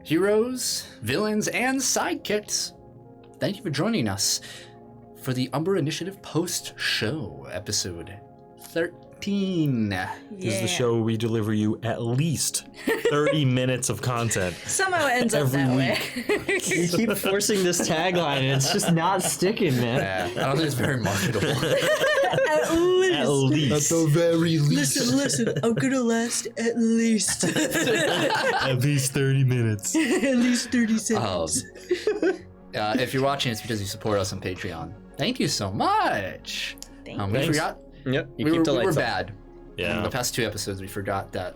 heroes, villains, and sidekicks, thank you for joining us for the Umber Initiative post-show episode 13. This is the show where we deliver you at least 30 minutes of content. Somehow it ends up Every that week. way. You keep forcing this tagline and it's just not sticking, man. Yeah, I don't think it's very marketable. At least. the very least. Listen, I'm gonna last at least At least 30 minutes. at least 30 seconds. If you're watching, it's because you support us on Patreon. Thank you so much. Thank We Thanks. forgot. Yep, you We keep were, the we were lights on. bad. Yeah. In the past 2 episodes, we forgot that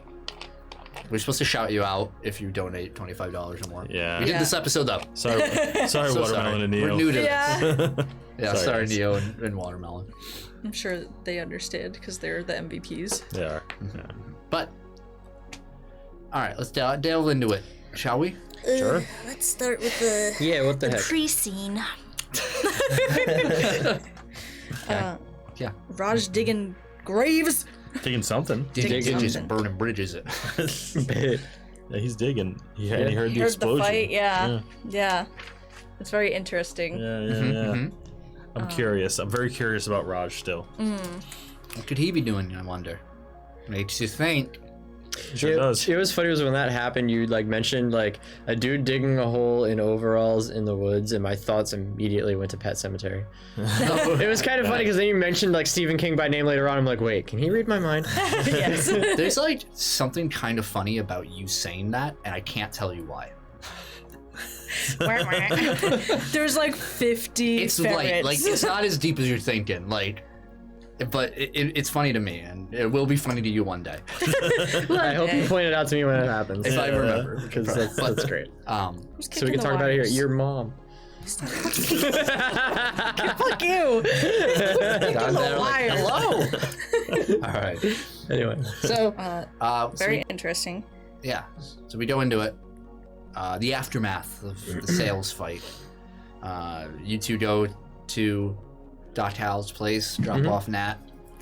we're supposed to shout you out if you donate $25 or more. Yeah. We did Yeah. this episode though. Sorry, So Watermelon sorry. and Neo. We're new to Yeah. this. Yeah, Sorry, sorry, guys. Neo and Watermelon. I'm sure they understand because they're the MVPs. They are. But, all right, let's delve into it, shall we? Sure. Let's start with the Yeah, what the heck? pre-scene. Yeah. Raj digging graves. Digging something. Digging ditches something. and burning bridges. Yeah, he's digging. He heard the Heard explosion. the fight, yeah. It's very interesting. Yeah, yeah, Mhm, yeah. I'm curious. I'm very curious about Raj still. What could he be doing, I wonder? Makes you think. Sure does. It was funny was when that happened, you like mentioned like a dude digging a hole in overalls in the woods, and my thoughts immediately went to Pet Cemetery. It was kind of funny because then you mentioned like Stephen King by name later on. I'm like, wait, can he read my mind? Yes. There's like something kind of funny about you saying that, and I can't tell you why. There's like 50 It's ferrets. like it's not as deep as you're thinking, like, but it's funny to me, and it will be funny to you one day I hope you point it out to me when it happens. if I remember. Because that's great. Who's So we kicking can the talk about it here. wires? Your mom. Fuck you. Hello. All right. Anyway. So, Very interesting. yeah. So we go into it. The aftermath of the sales fight. You two go to Doc Hal's place, drop off Nat.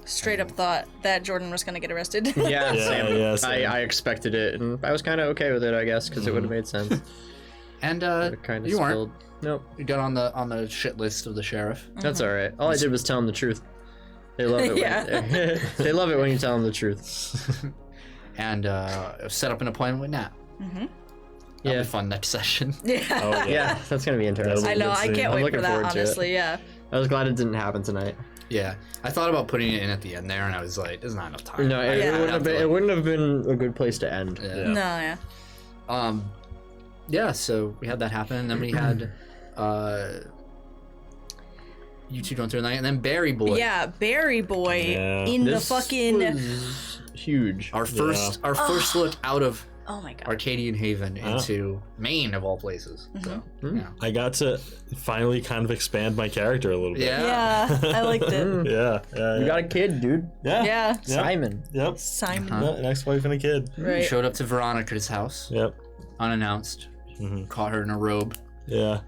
Straight up thought that Jordan was gonna get arrested. Yeah, Yeah, same. yeah, same. I expected it, and I was kind of okay with it, I guess, because it would have made sense. And It kind of you weren't. spilled. Nope, You got on the shit list of the sheriff. that's all right. All I did was tell them the truth. They love it. Yeah. When, they love it when you tell them the truth. And set up an appointment with Nat. That'll Yeah. be fun next session. Yeah. Oh, yeah. Yeah, that's gonna be interesting. I know. I Good can't scene. I'm wait looking for that. forward to it. Honestly, yeah. I was glad it didn't happen tonight. Yeah, I thought about putting it in at the end there, and I was like, "There's not enough time." No, it, Yeah. wouldn't have been. It wouldn't have been a good place to end. Yeah. No, yeah. Yeah. So we had that happen, and then we had you two going through the night, and then Barry Boy. Yeah, Barry Boy Yeah. in the This fucking. was huge. Our first look out of Oh my god. Arcadian Haven into Maine of all places. So yeah. I got to finally kind of expand my character a little bit. Yeah. Yeah, I liked it. Yeah. Yeah. You got a kid, dude. yeah. Yeah. Simon. Yep. Simon. Yeah, an ex-wife and a kid. You Right. showed up to Veronica's house Yep. unannounced. Mhm. Caught her in a robe. Yeah.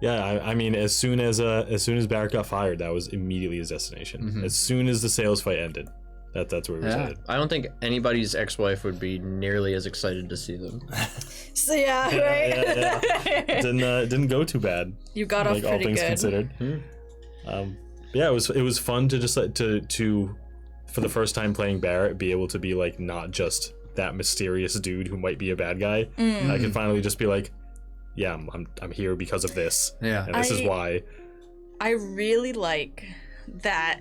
Yeah, I mean, as soon as Barrett got fired, that was immediately his destination. As soon as the sales fight ended, that's where we was Yeah. headed. I don't think anybody's ex-wife would be nearly as excited to see them. So yeah, right. Didn't go too bad. You got off Like all pretty things good. considered. Yeah, it was fun to just like to for the first time playing Barrett be able to be like not just that mysterious dude who might be a bad guy. I can finally just be like, yeah, I'm here because of this. Yeah. And this is why. I really like that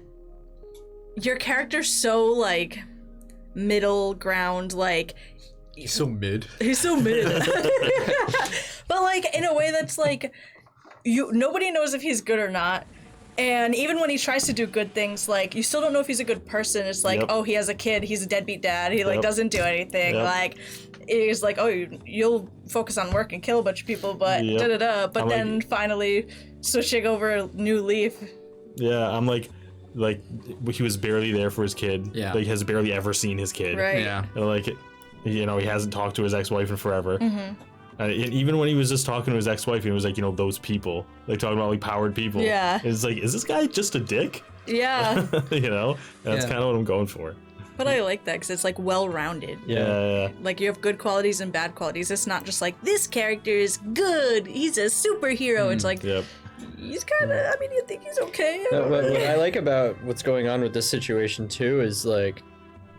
your character's so like middle ground, like He's so mid. he's so mid. But like in a way that's like nobody knows if he's good or not. And even when he tries to do good things, like you still don't know if he's a good person. It's like, Yep. oh, he has a kid, he's a deadbeat dad, he like Yep. doesn't do anything. Yep. Like he's like, oh, you'll focus on work and kill a bunch of people, but Yep. da da da. But I'm then like- finally switching over a new leaf. Yeah, I'm like he was barely there for his kid. Yeah. Like has barely ever seen his kid. Right. Yeah. And, like, you know, he hasn't talked to his ex-wife in forever. Mm-hmm. And even when he was just talking to his ex-wife, he was like, you know, those people, like talking about like powered people. Yeah. It's like, is this guy just a dick? Yeah. You know, that's Yeah. kind of what I'm going for. But I like that because it's like well-rounded. Yeah. Like you have good qualities and bad qualities. It's not just like this character is good. He's a superhero. It's like Yep. he's kind of. I mean, you think he's okay. What I like about what's going on with this situation too is like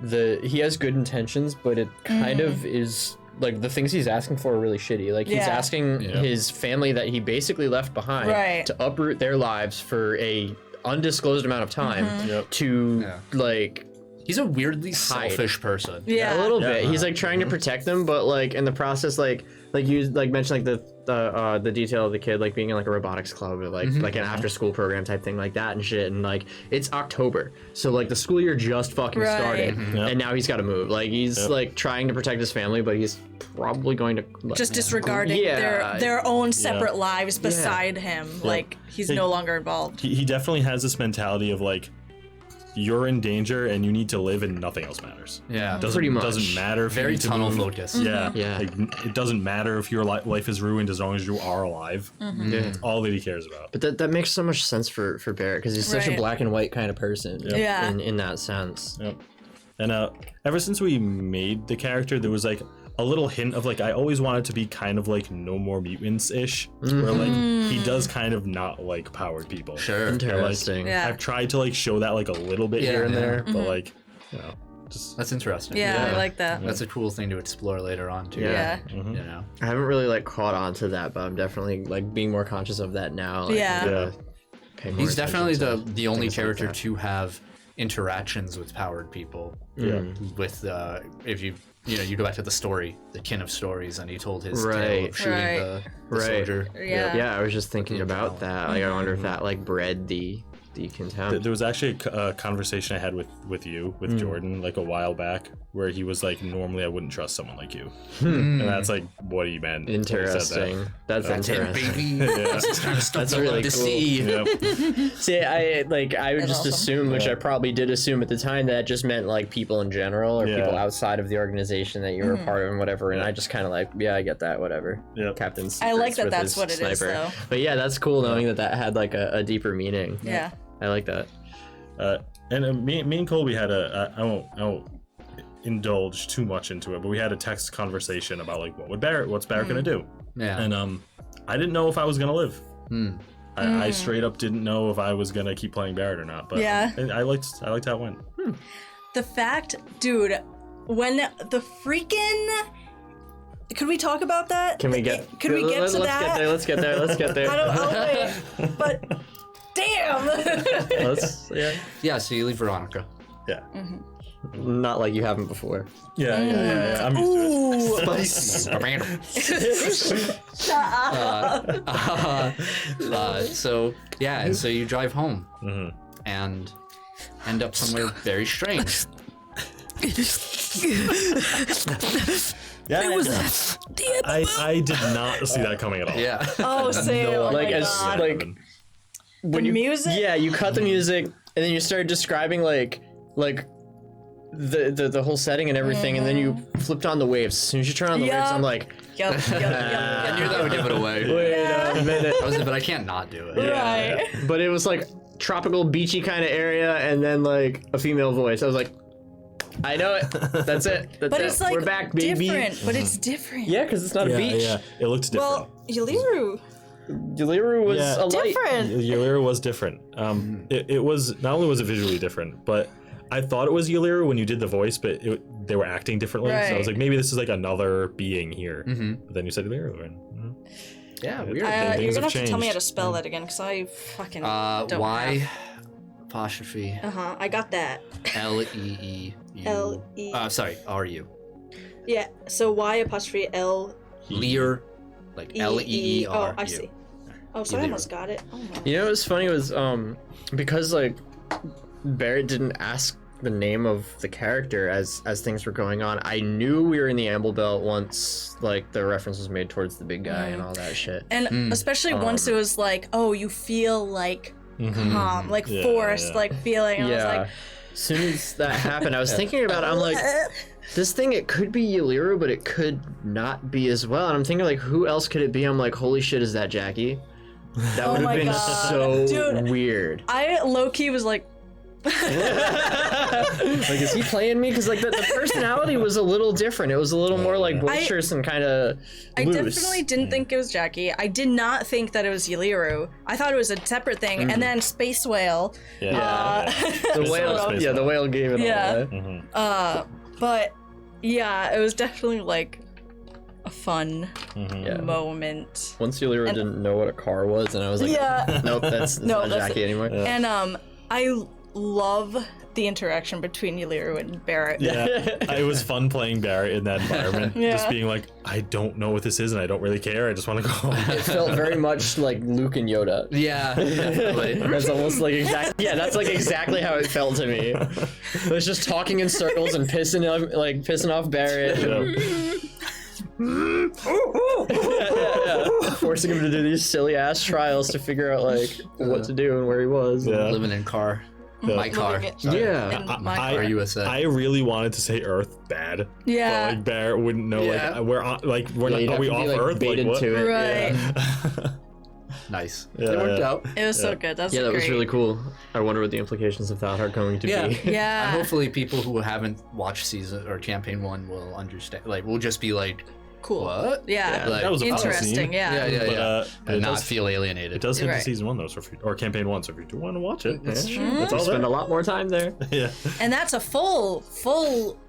he has good intentions, but it kind of is like the things he's asking for are really shitty. Like he's Yeah. asking his family that he basically left behind Right. to uproot their lives for a undisclosed amount of time Yep. to Yeah. like He's a weirdly selfish person. Yeah. a little Yeah. bit. He's like trying to protect them, but like in the process, like you like mentioned like the detail of the kid like being in like a robotics club or like an after school program type thing like that and shit. And like it's October, so like the school year just fucking Right. started, Yep. and now he's got to move. Like he's like trying to protect his family, but he's probably going to like, Just disregarding Yeah. their own separate lives beside him. Like he's no longer involved. He definitely has this mentality of like, you're in danger and you need to live and nothing else matters. Yeah. Pretty much. Doesn't matter if you Very need to tunnel move. focused. Yeah. Yeah. Like, it doesn't matter if your life is ruined as long as you are alive. Yeah. That's all that he cares about. But that makes so much sense for Barrett because he's such a Right. black and white kind of person. Yeah. In that sense. Yep. And ever since we made the character, there was like a little hint of like I always wanted to be kind of like No More Mutants ish, where like he does kind of not like powered people. Sure. Interesting. Yeah. I've tried to like show that like a little bit Yeah, here and yeah. there, but like, you know, just That's interesting. Yeah, I like that. That's a cool thing to explore later on too. Yeah. You know. I haven't really like caught on to that, but I'm definitely like being more conscious of that now. Like, Yeah. I'm gonna Yeah. pay more He's attention definitely to the only things like character that. to have interactions with powered people. With if you go back to the story, the Kin of Stories, and he told his tale Right. of shooting Right. the Right. soldier. Yeah. Yeah, I was just thinking about that. Like, I wonder if that like bred the contempt. There was actually a conversation I had with you, with Jordan, like a while back, where he was like, normally I wouldn't trust someone like you. And that's like what he meant. when he said that. Interesting. That's That's it, interesting. baby. This is kind of stuff That's I really love to cool. see. Yep. See, I would just awesome. assume, which I probably did assume at the time, that it just meant like people in general or Yeah. people outside of the organization that you were a part of and whatever. And I just kind of like, yeah, I get that, whatever. Yep. Captain's. I like that with that's his what it is, though. But yeah, that's cool knowing that had like a deeper meaning. Yeah. I like that. And me and Colby had I won't indulge too much into it, but we had a text conversation about like what's Barrett gonna do, Yeah. and I didn't know if I was gonna live. I straight up didn't know if I was gonna keep playing Barrett or not, but Yeah. I liked how it went. The fact, dude, when the freaking. Could we talk about that? Can we get? Could we get to that? Let's get there. Let's get there. I'll wait. But damn. Yeah. Yeah. So you leave Veronica. Yeah, Not like you haven't before. yeah. I'm used to it. So yeah, and so you drive home and end up somewhere very strange. Yeah, I did not see that coming at all. Yeah. Oh, Sam. Oh Like, my as- God. like when you music? Yeah, you cut the music and then you started describing like the whole setting and everything, and then you flipped on the waves. As soon as you turn on the waves, Yup. I'm like, Yup. I knew that would give it away. wait a minute. I was like, but I can't not do it. Right. But it was like tropical, beachy kind of area, and then like a female voice. I was like, I know it. That's it. That's But it. it's like We're back, baby. different. But it's different. Yeah, because it's not a beach. Yeah, it looked different. Well, Yuliru. Deliru was Yeah. a light. Different. Yulira was different. It was not only was it visually different, but I thought it was Yulira when you did the voice, but they were acting differently. So I was Right. like, maybe this is like another being here. Mm-hmm. But then you said Yulira. And, Yeah. Weird. You're things gonna have have to tell me how to changed. spell that again, because I fucking don't Y apostrophe I got that. LEE. L-E. Sorry. RU. Yeah. So Y apostrophe L Lear. Like E. LEER. Oh, I see. Oh, so I Yuliru. almost got it. Oh my. You know what's funny was because like Barrett didn't ask the name of the character as things were going on. I knew we were in the Amble Belt once like the reference was made towards the big guy and all that shit. And especially once it was like, oh, you feel like calm, like Yeah, forced, yeah. like feeling. And I was Yeah. like, As soon as that happened, I was thinking about it. I'm like, this thing, it could be Yuliru, but it could not be as well. And I'm thinking like, who else could it be? I'm like, holy shit, is that Jackie? That Oh would have my been God. so Dude. weird. I low key was like, Like, is he playing me? Because like the personality was a little different. It was a little more like boisterous and kind of I loose. definitely didn't think it was Jackie. I did not think that it was Yaliru. I thought it was a separate thing. And then Space Whale. The whale, Space the whale gave it Yeah. all away. But yeah, it was definitely like a fun moment. Once Yulira didn't know what a car was, and I was like, Yeah. nope, that's No, not that's- Jackie anymore. And I love the interaction between Yaliru and Barrett. Yeah, it was fun playing Barrett in that environment. Yeah. Just being like, I don't know what this is, and I don't really care. I just want to go home. It felt very much like Luke and Yoda. Yeah, definitely. That's almost like that's like exactly how it felt to me. It was just talking in circles and pissing off Barrett. Forcing him to do these silly ass trials to figure out like what to do and where he was. Yeah. Living in car. My car. Living it- Sorry. in my I- car. Or USA. I really wanted to say Earth bad. Yeah. But like Barrett wouldn't know. Yeah. Like we're on. Like we're Yeah, you'd not. Are have we to be, off like, Earth? baited Like what? to it. Right. Nice. Yeah, It worked yeah. out. It was so good. That's Yeah, that great. was really cool. I wonder what the implications of that are going to Yeah. be. Yeah. And hopefully people who haven't watched season or campaign 1 will understand. Like, we'll just be like, Cool. what? Yeah. Like, That was a fun Interesting. scene. Yeah. yeah, But, yeah. but And it not does, feel alienated. it does hit Right. to season 1 though, so or campaign 1. So if you do want to watch it, That's yeah, true. That's all Spend there. a lot more time there. Yeah. And that's a full.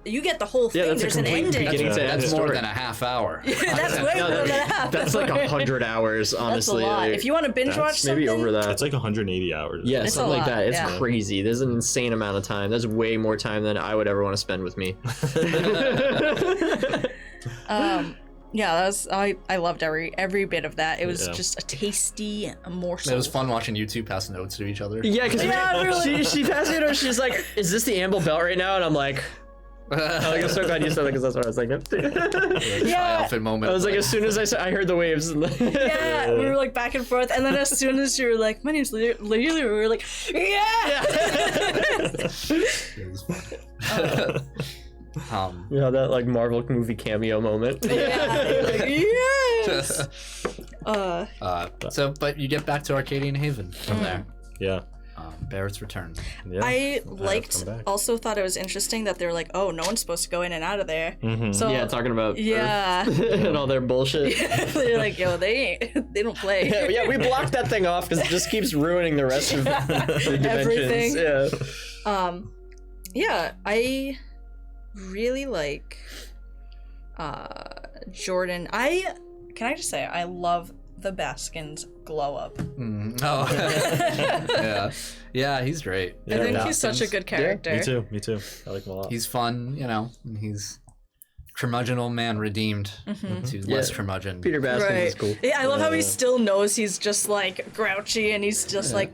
You get the whole thing. Yeah, that's a There's an complete ending. beginning to end That's more story. than a half hour. That's way No, more than a half. that's like 100 hours, That's a honestly. lot. Like, If you want to binge watch something, maybe over that. It's like 180 hours. Yeah, It's a something like lot, that. It's yeah. crazy. There's an insane amount of time. That's way more time than I would ever want to spend with me. Yeah, that was I loved every bit of that. It was Yeah. just a tasty morsel. It was fun watching you two pass notes to each other. Yeah, because Yeah, really. she passed me over. She's like, "Is this the Amble belt right now?" And I'm like, I'm so glad you said that because that's what I was thinking. Triumphant moment. I was like, as soon as I heard the waves. Yeah, we were like back and forth, and then as soon as you were like, "My name's Lily," we were like, "Yeah!" It was fun. Yeah, that like Marvel movie cameo moment. Yeah, like, yes. But you get back to Arcadian Haven from there. Yeah. Barrett's return. Yeah. I come liked. back. Also, thought it was interesting that they were like, "Oh, no one's supposed to go in and out of there." So Yeah, talking about yeah, Earth and all their bullshit. they're like, "Yo, they don't play." Yeah, we blocked that thing off because it just keeps ruining the rest of the Everything. dimensions. Yeah. Yeah, I really like Jordan. Can I just say I love the Baskins glow up. Oh. Yeah, he's great. I think yeah. he's such a good character. Me too. I like him a lot. He's fun, and he's curmudgeonal man redeemed to less curmudgeon. Peter Baskins Right. is cool. Yeah, I love how he still knows he's just like grouchy and he's just like,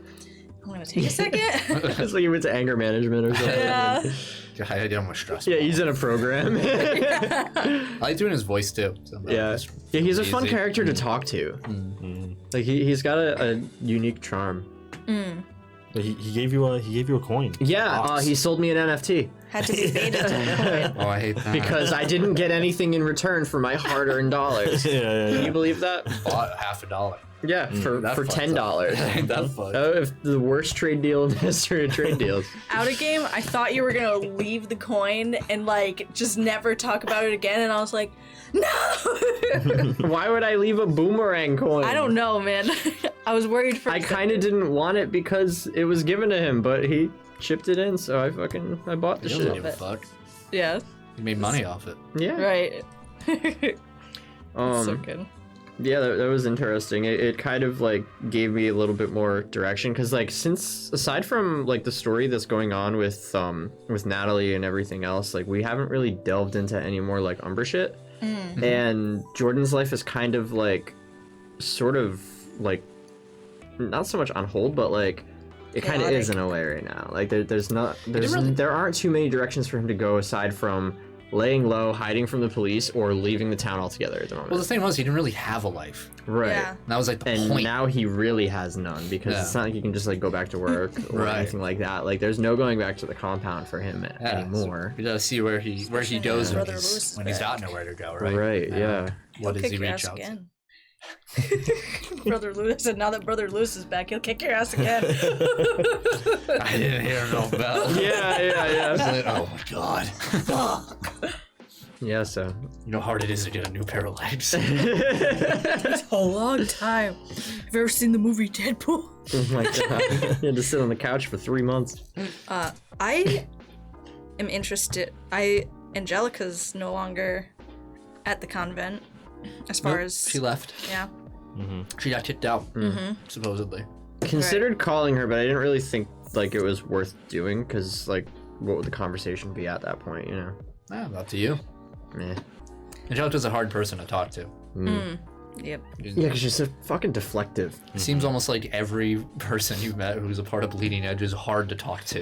I'm gonna take a second. It's like he went to anger management or something. Yeah. I don't want to stress. Yeah, he's in a program. I like doing his voice too. So Yeah, it's yeah, he's a fun easy. character to talk to. Like he's got a unique charm. He gave you a coin. Yeah, he sold me an NFT Had to be baited. Oh, I hate that. because I didn't get anything in return for my hard-earned dollars. Yeah. Can you believe that? bought $50. Yeah, for That fucked $10. Ain't that fucked? Oh, if the worst trade deal in the history of trade deals. Out of game, I thought you were gonna leave the coin and like just never talk about it again, and I was like, no. Why would I leave a boomerang coin? I don't know, man. I was worried for. I kind of didn't want it because it was given to him, but he chipped it in, so I bought the He doesn't shit. give a fuck. Yeah. He made money off it. Yeah. Right. So good. Yeah, that was interesting. It kind of like gave me a little bit more direction because like since aside from like the story that's going on with Natalie and everything else, like we haven't really delved into any more like Umber shit. And Jordan's life is kind of like sort of like not so much on hold, but like it kind of is in a way right now. Like there aren't too many directions for him to go aside from laying low, hiding from the police, or leaving the town altogether at the moment. Well, the thing was, he didn't really have a life. Right. Yeah. And that was like the And point. now he really has none because Yeah. it's not like he can just like go back to work or Right. anything like that. Like there's no going back to the compound for him Yeah, anymore. So you gotta see where he goes when Brother Lewis he's got nowhere to go, right? Right, yeah. What does Kick he your reach ass out to? again. Brother Lewis, and now that Brother Lewis is back, he'll kick your ass again. I didn't hear no bell. Yeah. Oh my god. Yeah, so. You know how hard it is to get a new pair of legs. It's a long time. Have you ever seen the movie Deadpool? Oh my god. You had to sit on the couch for 3 months. I am interested. Angelica's no longer at the convent, as far Nope, as she left. yeah. She got kicked out, supposedly. Considered calling her, but I didn't really think like it was worth doing because like what would the conversation be at that point, you know? Up to you. Meh. Angelica's a hard person to talk to. Yep. Yeah, because she's so fucking deflective. It seems almost like every person you've met who's a part of Bleeding Edge is hard to talk to.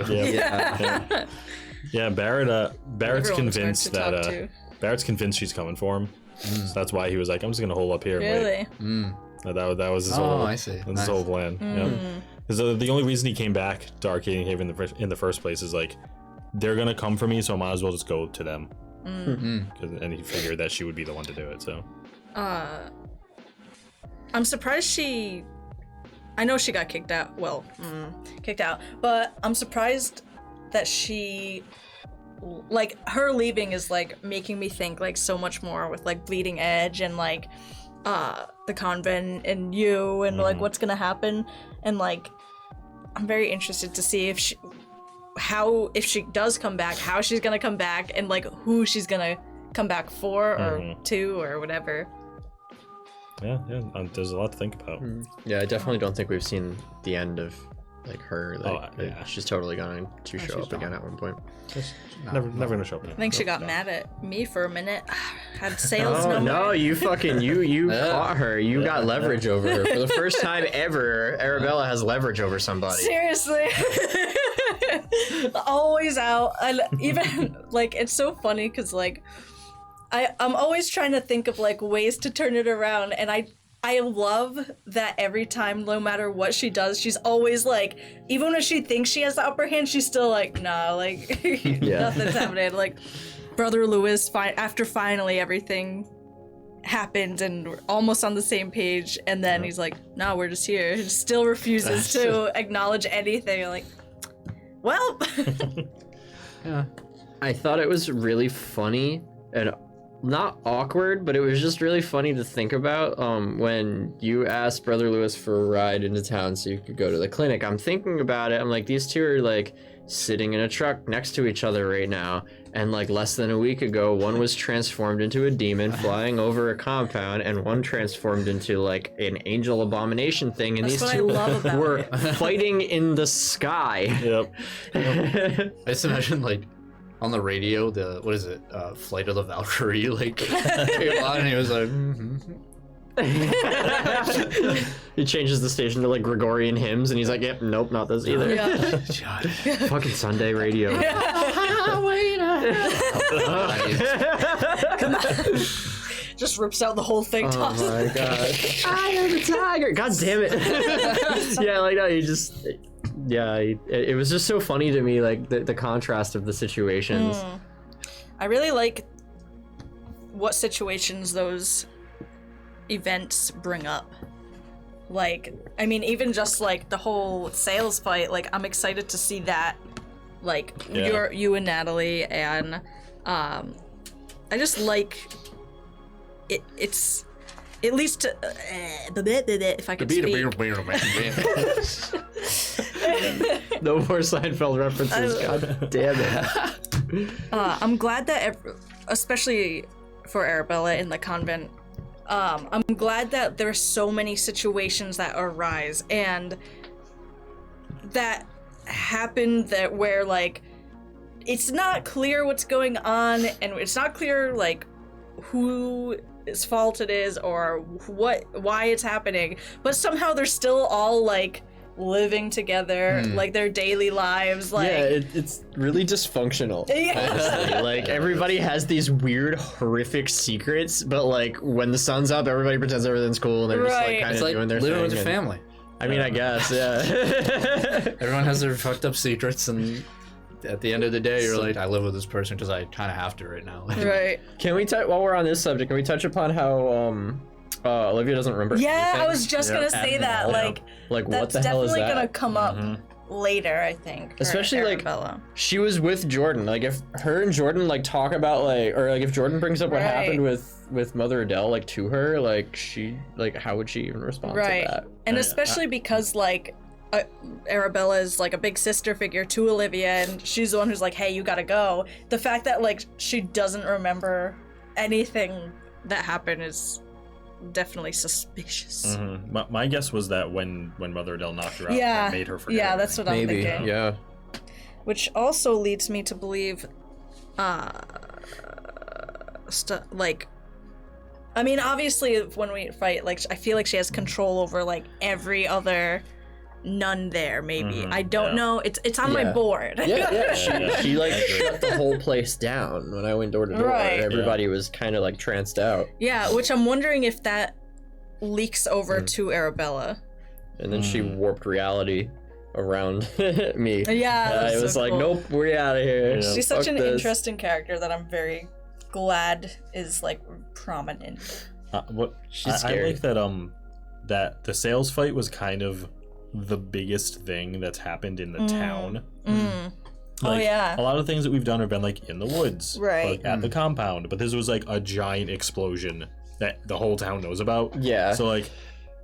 Yeah, Barrett's Everyone's hard convinced to talk that to. Barrett's convinced she's coming for him. So that's why he was like, I'm just gonna hole up here and wait. Really? That was his Oh, whole. I see. That's his Nice. whole plan. Yeah. Because the only reason he came back to Arcadian Haven in the first place is like, they're gonna come for me, so I might as well just go to them. And he figured that she would be the one to do it. So. I'm surprised I know she got kicked out. Well, kicked out. But I'm surprised that she, like, her leaving is, like, making me think, like, so much more with, like, Bleeding Edge and, like, the convent and you and, like, what's gonna happen. And, like, I'm very interested to see if she does come back, how she's gonna come back, and, like, who she's gonna come back for or to or whatever. Yeah, there's a lot to think about. Yeah, I definitely don't think we've seen the end of like her. Like, yeah. she's totally going to show up again at one point. Never gonna show up. I think she got mad at me for a minute. Had sales Oh number. no, you fucking you caught her. You got leverage over her for the first time ever. Arabella has leverage over somebody. Seriously. Always out. And even like it's so funny because like I'm always trying to think of like ways to turn it around, and I love that every time, no matter what she does, she's always like, even when she thinks she has the upper hand, she's still like, nah, like nothing's happening. Like Brother Lewis, after finally everything happened and we're almost on the same page, and then he's like, no, we're just here. He still refuses to acknowledge anything. Like, well, Yeah. I thought it was really funny and not awkward, but it was just really funny to think about when you asked Brother Lewis for a ride into town so you could go to the clinic. I'm thinking about it. I'm like, these two are like sitting in a truck next to each other right now, and like less than a week ago one was transformed into a demon flying over a compound, and one transformed into like an angel abomination thing, and That's these what I two love about were it. fighting in the sky. Yep. I just imagine like on the radio, what is it? Flight of the Valkyrie, like came on and he was like, He changes the station to like Gregorian hymns, and he's like, "Yep, nope, not this either." yeah. God. Fucking Sunday radio. Just rips out the whole thing. Oh tosses my god! I am the tiger. God damn it! Yeah, like no, you just, yeah, it was just so funny to me, like the contrast of the situations. I really like what situations those events bring up. Like, I mean, even just like the whole sales fight, like I'm excited to see that. Like Yeah. you and Natalie, and I just like it's at least if I could speak. No more Seinfeld references. God damn it! I'm glad that, especially for Arabella in the convent, I'm glad that there's so many situations that arise and that happen that where like it's not clear what's going on, and it's not clear like whose fault it is or why it's happening, but somehow they're still all like living together, like their daily lives, like Yeah, it's really dysfunctional. Yeah. Honestly. Like everybody has these weird, horrific secrets, but like when the sun's up, everybody pretends everything's cool, and they're just like Right. kind It's of like doing their living thing. with your and- family. I mean, I guess, yeah. Everyone has their fucked up secrets, and at the end of the day, you're like, I live with this person because I kind of have to right now. right. Can we touch, while we're on this subject, can we touch upon how Olivia doesn't remember. Yeah, anything I was just gonna say that. all. Like, Like what that's the hell is definitely that? gonna come up later, I think. for Especially, like, Arabella. She was with Jordan. Like if her and Jordan like talk about like, or like if Jordan brings up what Right. happened with Mother Adele like to her, like she like how would she even respond Right. to that? And especially because like Arabella is like a big sister figure to Olivia, and she's the one who's like, hey, you gotta go. The fact that like she doesn't remember anything that happened is definitely suspicious. My guess was that when Mother Adele knocked her out, Yeah, that made her forget. yeah, that's what I'm Maybe. thinking. Yeah. Which also leads me to believe, like, I mean, obviously, when we fight, like, I feel like she has control over like every other nun there. Maybe I don't know. It's on my Yeah. board. Yeah. She like I agree. shut the whole place down when I went door to door. Right. Everybody was kind of like tranced out, Yeah, which I'm wondering if that leaks over to Arabella. and then she warped reality around me. Yeah, that's it was so like, cool. nope, we're out of here. Yeah. She's such Fuck an this. interesting character that I'm very glad is like prominent. What She's I scary. like that that the sales fight was kind of the biggest thing that's happened in the town. Oh Like, yeah. a lot of things that we've done have been like in the woods, Right. like at the compound, but this was like a giant explosion that the whole town knows about. Yeah. So like,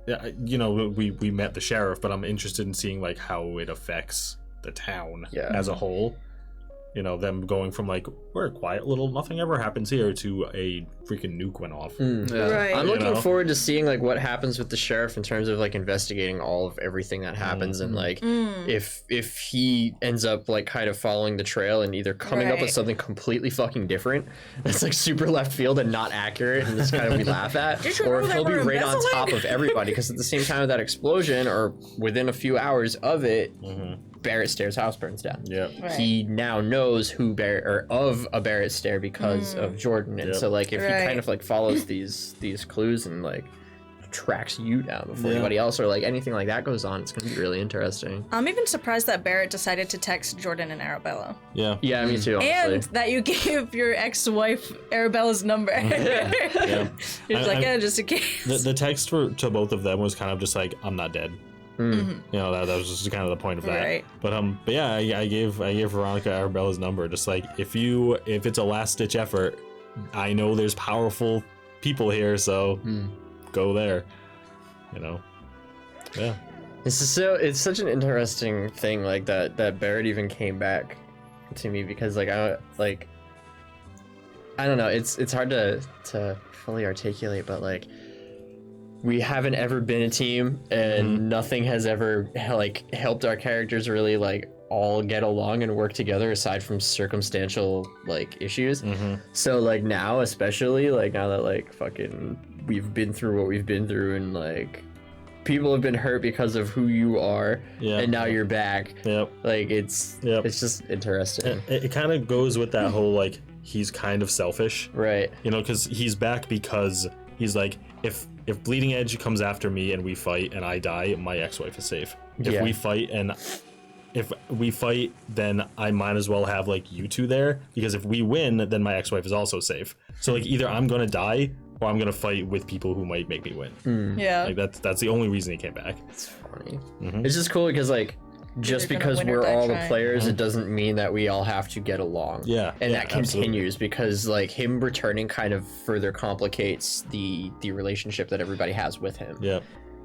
yeah, you know, we met the sheriff, but I'm interested in seeing like how it affects the town Yeah. as a whole. You know, them going from like we're a quiet little nothing ever happens here to a freaking nuke went off. Yeah. Right. I'm You looking know? forward to seeing like what happens with the sheriff in terms of like investigating all of everything that happens and like if he ends up like kind of following the trail and either coming up with Right. something completely fucking different that's like super left field and not accurate and just kind of we laugh at, Did you or know if they he'll be were right on embezzling? top of everybody because at the same time of that explosion or within a few hours of it, Barrett Stair's house burns down. Yeah. Right. He now knows who Barrett or of a Barrett Stair because of Jordan, and Yep. so like if he Right. kind of like follows these clues and like tracks you down before Yeah. anybody else or like anything like that goes on, it's gonna be really interesting. I'm even surprised that Barrett decided to text Jordan and Arabella. Yeah. Yeah, me too. Honestly. And that you gave your ex-wife Arabella's number. Yeah. You're just like, I- yeah, just in case. The text to both of them was kind of just like, I'm not dead. You know, that was just kind of the point of that. Right. But yeah, I gave Veronica Arabella's number. Just like if it's a last ditch effort, I know there's powerful people here, so go there. You know. Yeah. It's such an interesting thing like that Barrett even came back to me because like I don't know, it's hard to fully articulate, but like we haven't ever been a team and nothing has ever like helped our characters really like all get along and work together aside from circumstantial like issues. So like now, especially like now that like fucking we've been through what we've been through and like people have been hurt because of who you are, Yeah. and now you're back. Yep. Like it's just interesting. It kind of goes with that whole like he's kind of selfish. Right. You know, because he's back because he's like, if Bleeding Edge comes after me and we fight and I die, my ex-wife is safe. If Yeah. we fight, then I might as well have like you two there, because if we win, then my ex-wife is also safe. So like either I'm gonna die or I'm gonna fight with people who might make me win. Yeah. Like that's the only reason he came back. It's funny. It's just cool because like just Either gonna because win or we're die all the trying. players, it doesn't mean that we all have to get along. Yeah, And yeah, that continues absolutely. because like him returning kind of further complicates the relationship that everybody has with him. Yeah.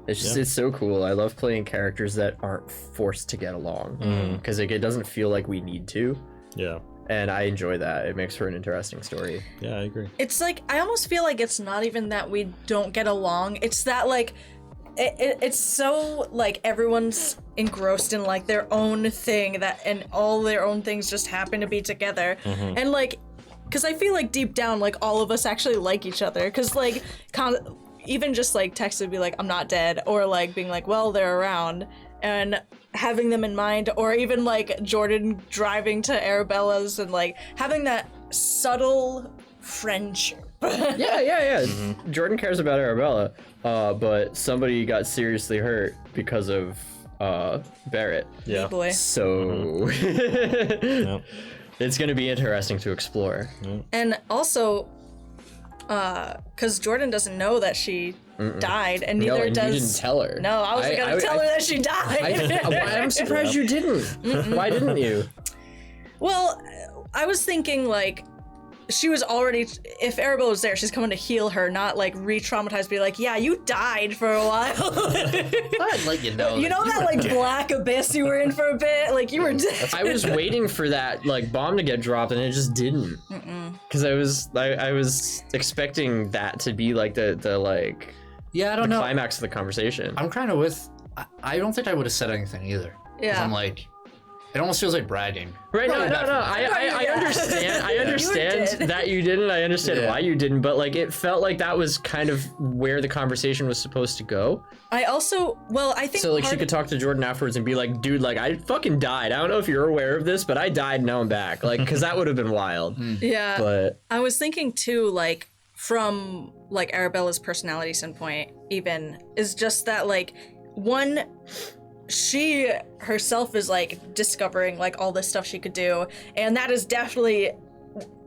It's just Yeah. it's so cool. I love playing characters that aren't forced to get along because like it doesn't feel like we need to, Yeah. and I enjoy that. It makes for an interesting story. Yeah, I agree. It's like, I almost feel like it's not even that we don't get along. It's that like, it's so like everyone's engrossed in like their own thing and all their own things just happen to be together. And like, because I feel like deep down, like all of us actually like each other. Because like, even just like text would be like, I'm not dead, or like being like, well, they're around, and having them in mind, or even like Jordan driving to Arabella's and like having that subtle friendship. Yeah. Jordan cares about Arabella, but somebody got seriously hurt because of Barrett. Yeah. Boy. So Yeah. it's gonna be interesting to explore. And also, because Jordan doesn't know that she died, and No, neither and does. you didn't tell her. No, I wasn't gonna tell her that she died. I'm surprised you didn't. Why didn't you? Well, I was thinking like she was already. If Arabella was there, she's coming to heal her, not like re-traumatize. Be like, yeah, you died for a while. I'd let you know. You know that like black abyss you were in for a bit, like you were dead. I was waiting for that like bomb to get dropped, and it just didn't. Because I was expecting that to be like the like Yeah, I don't know. climax of the conversation. I'm kind of with. I don't think I would have said anything either. 'Cause Yeah. I'm like, it almost feels like bragging. Right? No. I Yeah. understand. I You understand did. that you didn't. I understand Yeah. why you didn't. But like, it felt like that was kind of where the conversation was supposed to go. I also, well, I think So like, she part- could talk to Jordan afterwards and be like, "Dude, like, I fucking died. I don't know if you're aware of this, but I died. And now I'm back." Like, because that would have been wild. yeah. But I was thinking too, like from like Arabella's personality standpoint, even is just that like one, she herself is like discovering like all this stuff she could do, and that is definitely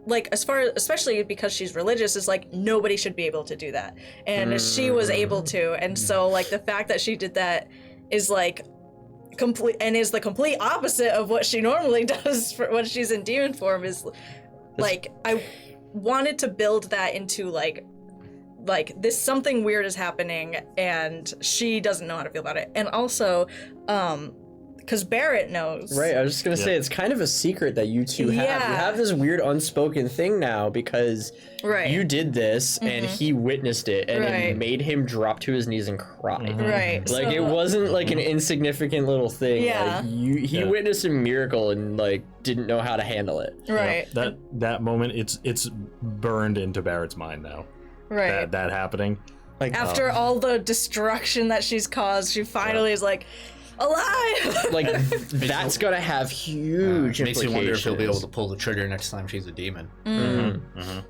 like especially because she's religious, is like nobody should be able to do that, and she was able to, and so like the fact that she did that is like complete and is the complete opposite of what she normally does for when she's in demon form. Is like I wanted to build that into like this something weird is happening and she doesn't know how to feel about it, and also because Barrett knows. right, I was just gonna say it's kind of a secret that you two have. Yeah. You have this weird unspoken thing now because Right. you did this and he witnessed it, and Right. it made him drop to his knees and cry. Right. Like, so- it wasn't like an insignificant little thing. Yeah. Like, he Yeah. witnessed a miracle and like didn't know how to handle it. Right. That moment, it's burned into Barrett's mind now. Right. That happening. Like After all the destruction that she's caused, she finally is like alive. like that's gonna have huge Makes you wonder if he'll be able to implications. pull the trigger next time she's a demon.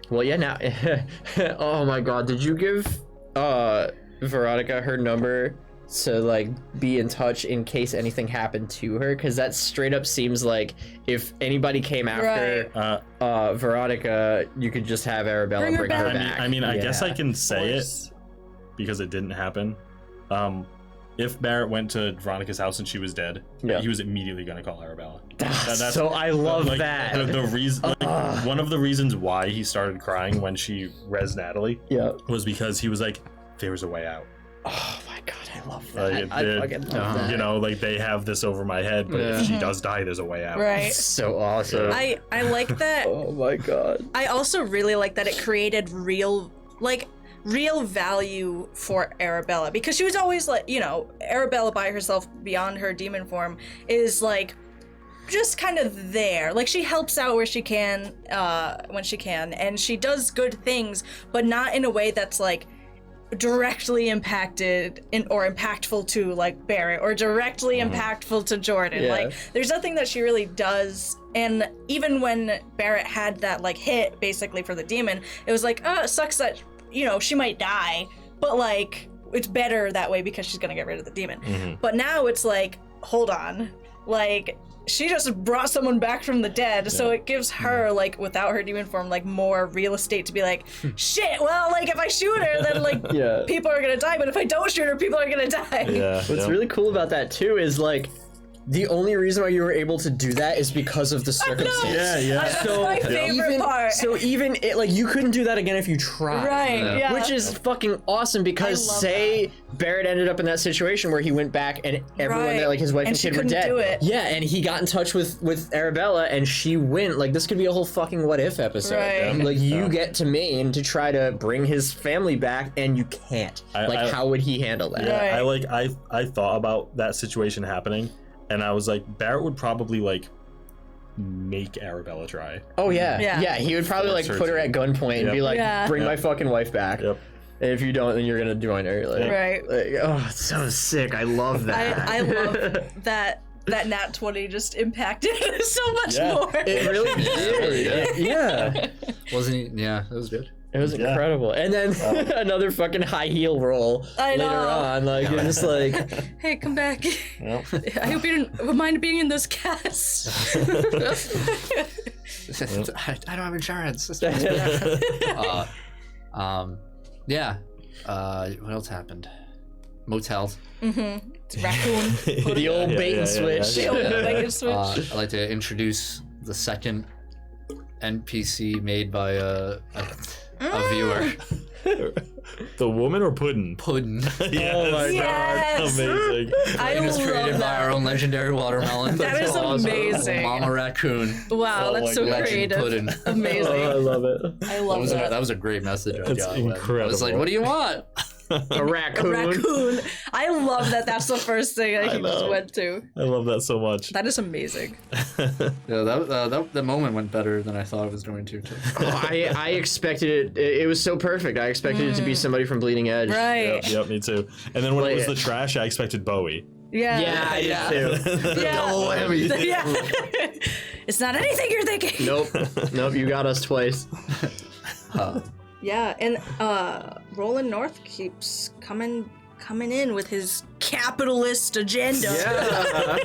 Well, yeah. Now, oh my God, did you give Veronica her number to like be in touch in case anything happened to her? Because that straight up seems like if anybody came after Veronica, you could just have Arabella Bring her bring her back. back. I mean, I guess I Yeah. can say it course. because it didn't happen. If Barrett went to Veronica's house and she was dead, Yeah. he was immediately going to call Arabella. So I love like, that. The reason, one of the reasons why he started crying when she res Natalie Yeah. was because he was like, "There's a way out." Oh my God, I love Like, that. it I did- fucking love that. You know, like they have this over my head, but if she does die, there's a way out. Right. So awesome. I like that. Oh my God. I also really like that it created real value for Arabella, because she was always like, you know, Arabella by herself beyond her demon form is like just kind of there. Like she helps out where she can, when she can, and she does good things, but not in a way that's like directly impacted or impactful to like Barrett or directly impactful to Jordan. Yeah. Like there's nothing that she really does. And even when Barrett had that like hit basically for the demon, it was like, oh, it sucks that, you know, she might die, but like it's better that way because she's gonna get rid of the demon. But now it's like, hold on, like she just brought someone back from the dead, so it gives her like without her demon form like more real estate to be like, shit, well, like if I shoot her then like Yeah. people are gonna die, but if I don't shoot her people are gonna die. Yeah. What's really cool about that too is like the only reason why you were able to do that is because of the circumstance. Yeah, yeah. That's my favorite part. So even it, like you couldn't do that again if you tried. Right, yeah. Which is fucking awesome because I love say Barrett ended up in that situation where he went back and everyone Right. that like his wife And and she kid were couldn't dead. do it. Yeah, and he got in touch with Arabella and she went. Like this could be a whole fucking what if episode. Right. Like you get to Maine to try to bring his family back and you can't. I- How would he handle that? Yeah, Right. I thought about that situation happening, and I was like, Barrett would probably like make Arabella try. Oh yeah. Yeah. Yeah, he would probably like Force her put her to. at gunpoint and Yep. be like, Yeah. bring my Yep. fucking wife back. Yep. And if you don't, then you're gonna join her. Like, Right. like, oh, it's so sick. I love that. I love that Nat 20 just impacted so much Yeah. more. It really did. Yeah. Wasn't he? Yeah, that was good. It was incredible. And then another fucking high heel roll I later know. on. Like, you're just like, Hey, come back. Yep. I hope you didn't mind being in those casts. I don't have insurance. Yeah. What else happened? Motels. Raccoon. The old bait and switch. The old bait and switch. I'd like to introduce the second NPC made by a viewer. The woman or Puddin? Puddin. Yes. Oh my Yes. Amazing. I It was love created by our that. own legendary watermelon. That is awesome. amazing. Mama Raccoon. Wow, Oh that's my so God. Legend creative. Puddin. Amazing. I love it. I love that. That was a great message. I That's got. I was incredible. like, what do you want? A raccoon. Raccoon. I love that. That's the first thing that he just know. went to. I love that so much. That is amazing. Yeah, that moment went better than I thought it was going to. Too. Oh, I expected it. It was so perfect. I expected it to be somebody from Bleeding Edge. Right. Yep, me too. And then when it was Like- the trash, I expected Bowie. Yeah. Yeah, I Yeah. did too. Yeah. Double whammy. Yeah. It's not anything you're thinking. Nope. You got us twice. Yeah, and Roland North keeps coming in with his capitalist agenda. Yeah.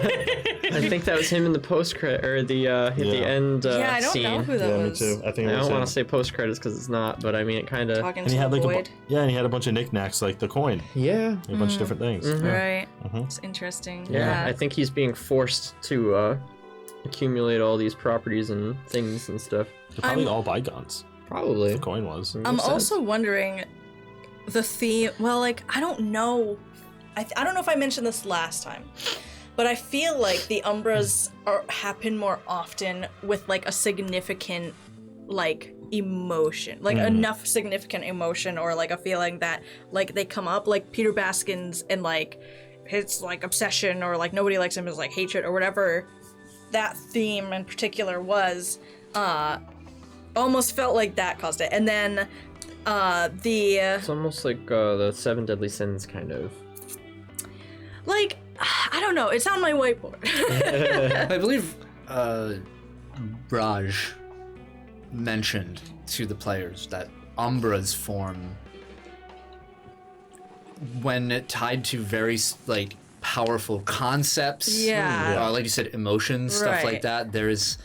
I think that was him in the post credit or the at the Yeah. end Yeah, I don't scene. know who that Yeah, me was. too. I think I it was don't want him. to say post credits because it's not, but I mean it kind of. Talking And to he had the like void. and he had a bunch of knickknacks like the coin, Yeah. a bunch of different things. Yeah. Right. Mhm. It's interesting. Yeah. I think he's being forced to accumulate all these properties and things and stuff. They're probably I'm- all bygones. Probably. The coin was. I'm Makes sense. also wondering the theme. Well, like I don't know. I don't know if I mentioned this last time, but I feel like the Umbras happen more often with like a significant like emotion, like enough significant emotion or like a feeling that like they come up, like Peter Baskins and like his like obsession or like nobody likes him is like hatred or whatever that theme in particular was. Almost felt like that caused it, and then It's almost like the Seven Deadly Sins kind of. like I don't know, it's on my whiteboard. I believe Raj mentioned to the players that Umbras form when tied to very like powerful concepts. Yeah. Like you said, emotions, stuff like Right. that. There's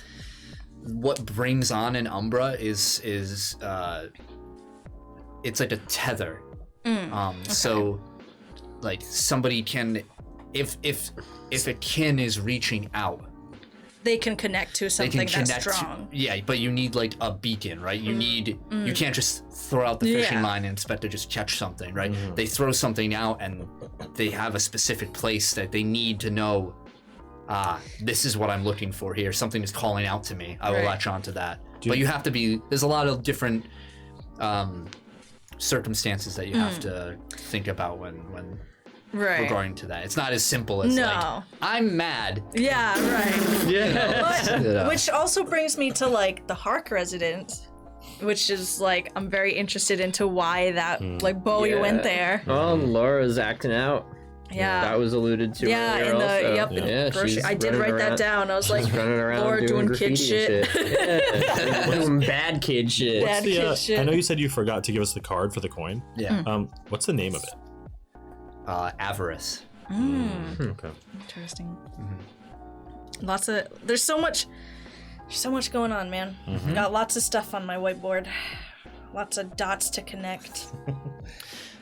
what brings on an Umbra is it's like a tether. So like somebody can if a kin is reaching out, They can connect to they something can that's connect strong. yeah, but you need like a beacon, right? You need you can't just throw out the fishing Yeah. line and expect to just catch something, right? They throw something out and they have a specific place that they need to know, this is what I'm looking for here. Something is calling out to me. I will Right. latch onto that. But you have to be there's a lot of different circumstances that you have to think about when Right. regarding to that. It's not as simple as No. like I'm mad. Yeah, right. Yeah. But, which also brings me to like the Hark resident, which is like I'm very interested into why that like Bowie went there. Oh, Laura's acting out. Yeah. That was alluded to. Yeah, earlier in the also. yep. Yeah, grocery- she's I did running write that around- down. I was like, She's running around Laura doing kid graffiti shit. and Yeah. Doing bad kid shit. Bad The, kid shit. I know you said you forgot to give us the card for the coin. Yeah. What's the name of it? Avarice. Okay. Interesting. Lots of there's so much going on, man. Got lots of stuff on my whiteboard. Lots of dots to connect.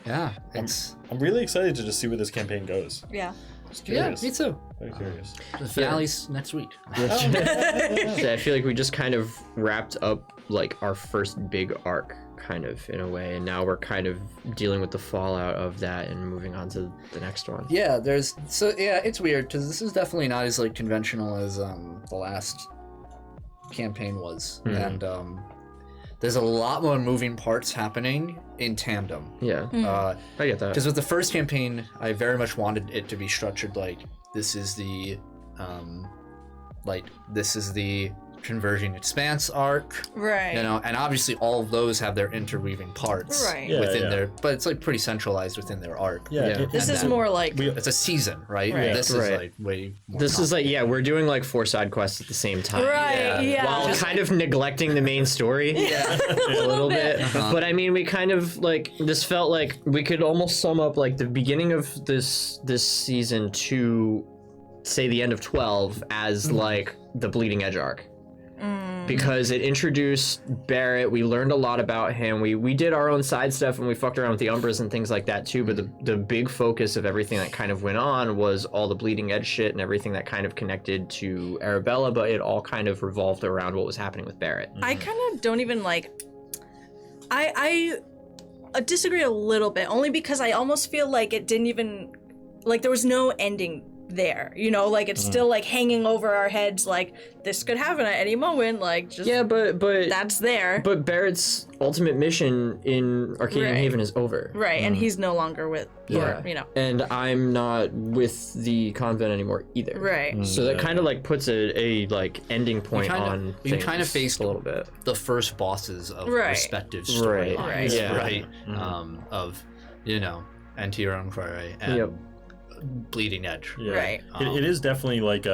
Yeah. It's I'm really excited to just see where this campaign goes. Yeah. Just yeah, curious. me too. Very curious. The finale's next week. I feel like we just kind of wrapped up like our first big arc kind of in a way, and now we're kind of dealing with the fallout of that and moving on to the next one. Yeah, it's weird because this is definitely not as like conventional as the last campaign was, and there's a lot more moving parts happening in tandem. Yeah, I get that. Because with the first campaign, I very much wanted it to be structured like this is the Converging Expanse arc, Right. you know, and obviously all of those have their interweaving parts Right. Yeah, within yeah. their, but it's like pretty centralized within their arc. Yeah. Yeah. This And is then- more like It's a season, right? Right. This Right. is like way more. This is like, yeah, we're doing like 4 side quests at the same time. right. Yeah. While kind of neglecting the main story a little bit. But I mean, we kind of like, this felt like we could almost sum up like the beginning of this season to say the end of 12 as like the Bleeding Edge arc. because it introduced Barrett. We learned a lot about him. We did our own side stuff and we fucked around with the Umbras and things like that too. But the big focus of everything that kind of went on was all the Bleeding Edge shit and everything that kind of connected to Arabella, but it all kind of revolved around what was happening with Barrett. I kind of don't even like. I disagree a little bit, only because I almost feel like it didn't even, like there was no ending there, you know, like it's still like hanging over our heads, like this could happen at any moment, like just Yeah, but that's there, but Barrett's ultimate mission in Arcadian Right. Haven is over. right, and he's no longer with, Yeah. or, you know, And I'm not with the convent anymore either. right. So that kind of like puts a like ending point on we kind of things faced a little bit. the first bosses of Right. respective Right. storylines, Right. Yeah. right? Of, you know, Anti-Hero Quarry and Yep. Bleeding Edge. Yeah. Right. It is definitely like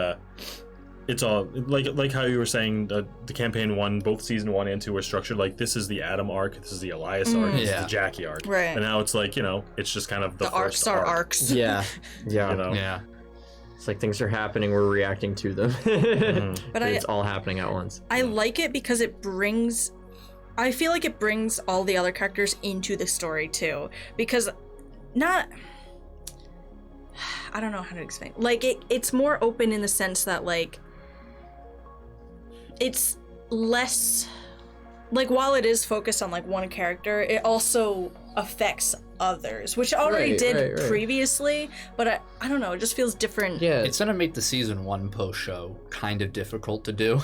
it's all like how you were saying the campaign 1, both season 1 and 2 were structured like this is the Adam arc, this is the Elias arc, this is Yeah. the Jackie arc, Right. and now it's like, you know, it's just kind of the The first arcs are arc, arcs. Yeah. Yeah. you know. Yeah. It's like things are happening, we're reacting to them. But it's all happening at once. I like it because it brings, I feel like it brings all the other characters into the story too, because I don't know how to explain. Like it's more open in the sense that like it's less like while it is focused on like one character, it also affects others, which it already Right, did right. previously, but I don't know, it just feels different. Yeah. It's gonna make the season 1 post show kind of difficult to do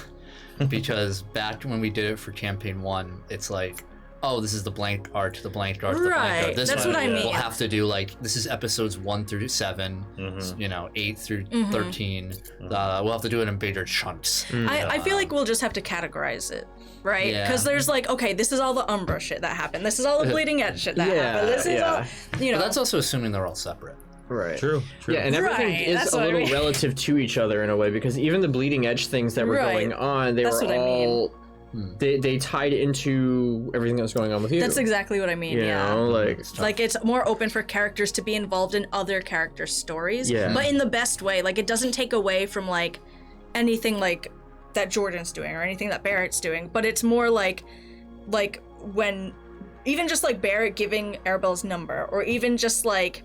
because back when we did it for campaign 1, it's like, oh, this is the blank art, the blank art, the blank Right, art. This that's one, what I mean. We'll have to do like this is episodes 1 through 7, you know, 8 through 13. We'll have to do it in bigger chunks. I feel like we'll just have to categorize it, right? Yeah. Because there's like, okay, this is all the Umbra shit that happened. This is all the Bleeding Edge shit that happened. This is all, you know. But that's also assuming they're all separate. Right. True. Yeah, and everything Right, is that's a what I little mean. relative to each other in a way, because even the Bleeding Edge things that were Right. going on, they That's were what I mean. all they tied into everything that was going on with you. That's exactly what I mean, you yeah. know, like Like it's more open for characters to be involved in other characters' stories, Yeah. but in the best way. Like it doesn't take away from like anything like that Jordan's doing or anything that Barrett's doing, but it's more like when even just like Barrett giving Arabella's number, or even just like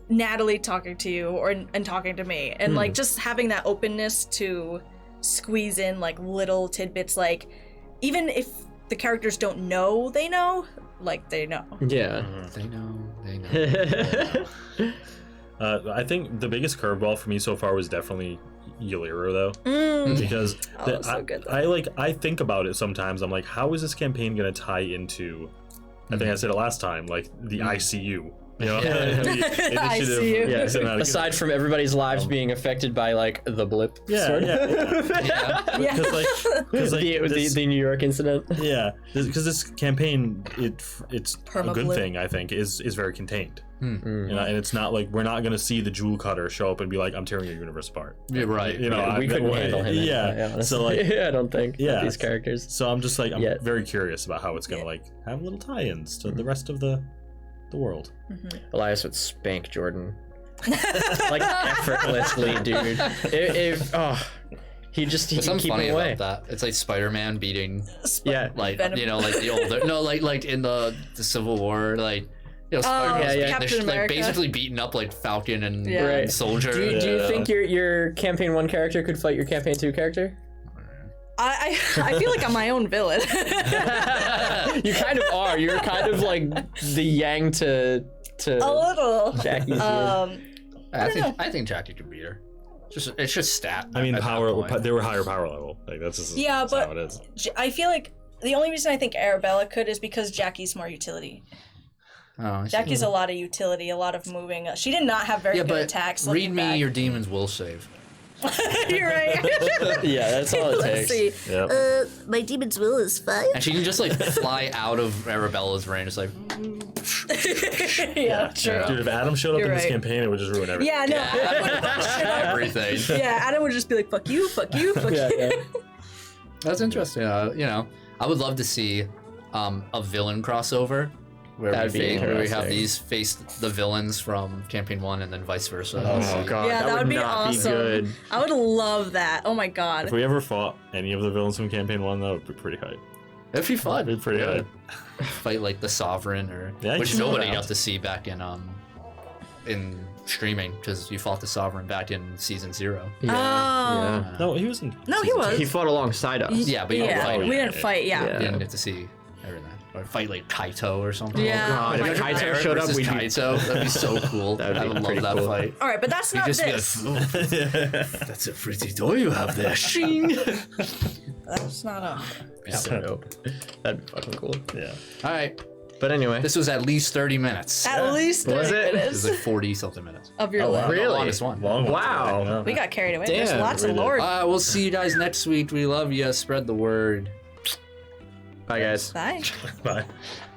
Natalie talking to you and talking to me, and like just having that openness to squeeze in like little tidbits, like even if the characters don't know, they know, like they know. yeah. They know. I think the biggest curveball for me so far was definitely Yulira though, because Oh, so good, though. I think about it sometimes. I'm like, how is this campaign gonna tie into? I think I said it last time, like the ICU. You know, the ICU. Yeah, cinematic- aside from everybody's lives being affected by like the blip. yeah, sort of. yeah, Yeah. because like the New York incident. yeah, because this campaign, it's a good Permablip. thing. I think is very contained. Mm. You know, and it's not like we're not gonna see the Jewel Cutter show up and be like, I'm tearing your universe apart. Yeah, right. You know, we couldn't handle him. Yeah. honestly. So like, I don't think. with Yeah. these characters. so I'm just like, I'm Yet. very curious about how it's gonna like have little tie-ins to the rest of the world. Elias would spank Jordan like effortlessly, dude. He There's can something keep funny him away. about that. It's like Spider-Man beating, Yeah. like Venom. you know, like the older, no, like in the Civil War, like you know, Spider-Man was yeah, beating Captain like America. basically beating up like Falcon and, Yeah. Right. and Soldier. Do you Yeah. think your campaign 1 character could fight your campaign 2 character? I feel like I'm my own villain. You kind of are. You're kind of like the yang to A little. Jackie's yin. I think Jackie could beat her. It's just stat. I mean, at that power. point. They were higher power level. Like that's just Yeah, that's but- how it is. I feel like the only reason I think Arabella could is because Jackie's more utility. Oh, I see. Jackie's a lot of utility, a lot of moving. She did not have very yeah, good but attacks. read looking me back. your demons will save. You're right. Yeah, that's all it Let's takes. see. Yeah. My demon's will is 5. And she can just like fly out of Arabella's range. It's like, Yeah, true. Yeah. Dude, if Adam showed up You're in this right. campaign, it would just ruin everything. Yeah, no. Adam would bust everything. Yeah, Adam would just be like, fuck you, fuck you, fuck Yeah, you. yeah. That's interesting. You know, I would love to see a villain crossover where That'd be where we have interesting. these face the villains from campaign 1 and then vice versa. Oh god, Yeah, that would be not awesome. be good. I would love that. Oh my If god. we ever fought any of the villains from campaign 1, that would be pretty hype. It'd be fun. It'd be pretty hype. Fight like the Sovereign or Yeah, which you can nobody do that. got to see back in streaming because you fought the Sovereign back in season 0. Yeah. Oh. yeah. No, he was in. No, he was. He fought alongside us. Yeah, but you didn't Yeah, fight. we yeah, didn't yeah. fight. Yeah. Yeah. You didn't get to see everything. Or fight like Kaito or something. Yeah. God, Oh my if God. Kaito showed up, versus we'd be Kaito. That'd be so cool. That would I be would love pretty that cool. fight. All right, but that's not Just be this. like, that's a pretty door you have there. Shing. That's not a. so dope. That'd be fucking cool. Yeah. All right, But anyway, this was at least 30 minutes. At least Was 30 it? It minutes was like 40 something minutes. of your Oh, life. wow. Really? The longest one. Long one. Wow. Yeah. We got carried away. There's Damn, lots of we did. lore. We'll see you guys next week. We love you. Spread the word. bye guys. Bye. Bye.